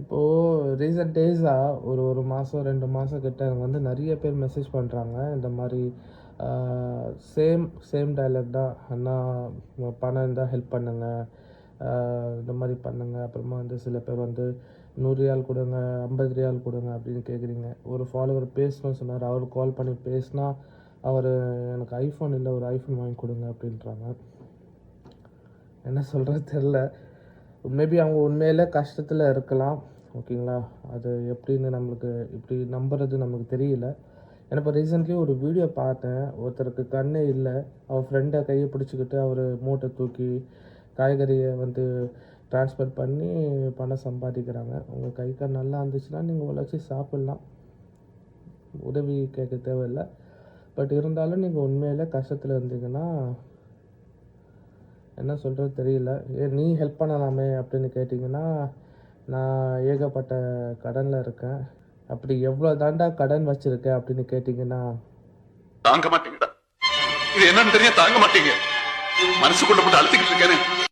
இப்போது ரீசெண்ட் டேஸாக ஒரு மாதம் 2 மாதம் கிட்ட எனக்கு வந்து நிறைய பேர் மெசேஜ் பண்ணுறாங்க. இந்த மாதிரி சேம் டயலாக் தான். அண்ணா பணம் இருந்தால் ஹெல்ப் பண்ணுங்க, இந்த மாதிரி பண்ணுங்க. அப்புறமா வந்து சில பேர் வந்து 100 ரியால் கொடுங்க, 50 ரியால் கொடுங்க அப்படின்னு கேட்குறீங்க. ஒரு ஃபாலோவர் பேசணும்னு சொன்னார். அவர் கால் பண்ணி பேசினா அவர் எனக்கு ஐஃபோன் இல்லை, ஒரு ஐஃபோன் வாங்கி கொடுங்க அப்படின்றாங்க. என்ன சொல்கிறது தெரில. மேபி அவங்க உண்மையிலே கஷ்டத்தில் இருக்கலாம். ஓகேங்களா, அது எப்படின்னு நம்மளுக்கு இப்படி நம்புறது நமக்கு தெரியல. ஏன்னா இப்போ ரீசெண்ட்லி ஒரு வீடியோ பார்த்தேன். ஒருத்தருக்கு கண்ணே இல்லை, அவர் ஃப்ரெண்டை கையை பிடிச்சிக்கிட்டு அவர் மூட்டை தூக்கி காய்கறியை வந்து ட்ரான்ஸ்ஃபர் பண்ணி பணம் சம்பாதிக்கிறாங்க. உங்கள் கை கால் நல்லா இருந்துச்சுன்னா நீங்கள் உழைச்சி சாப்பிட்லாம், உதவி கேட்க தேவையில்லை. பட் இருந்தாலும் நீங்கள் உண்மையிலே கஷ்டத்தில் இருந்தீங்கன்னா என்ன சொல்கிறது தெரியல. நீ ஹெல்ப் பண்ணலாமே அப்படின்னு கேட்டிங்கன்னா, நான் ஏகப்பட்ட கடனில் இருக்கேன். அப்படி எவ்வளோ தாண்டா கடன் வச்சுருக்கேன் அப்படின்னு கேட்டிங்கன்னா, தாங்க மாட்டீங்கடா. இது என்னன்னு தெரியும், தாங்க மாட்டீங்க. மனசுக்குள்ள போட்டு அழுத்திக்கிட்டு இருக்கேன்னு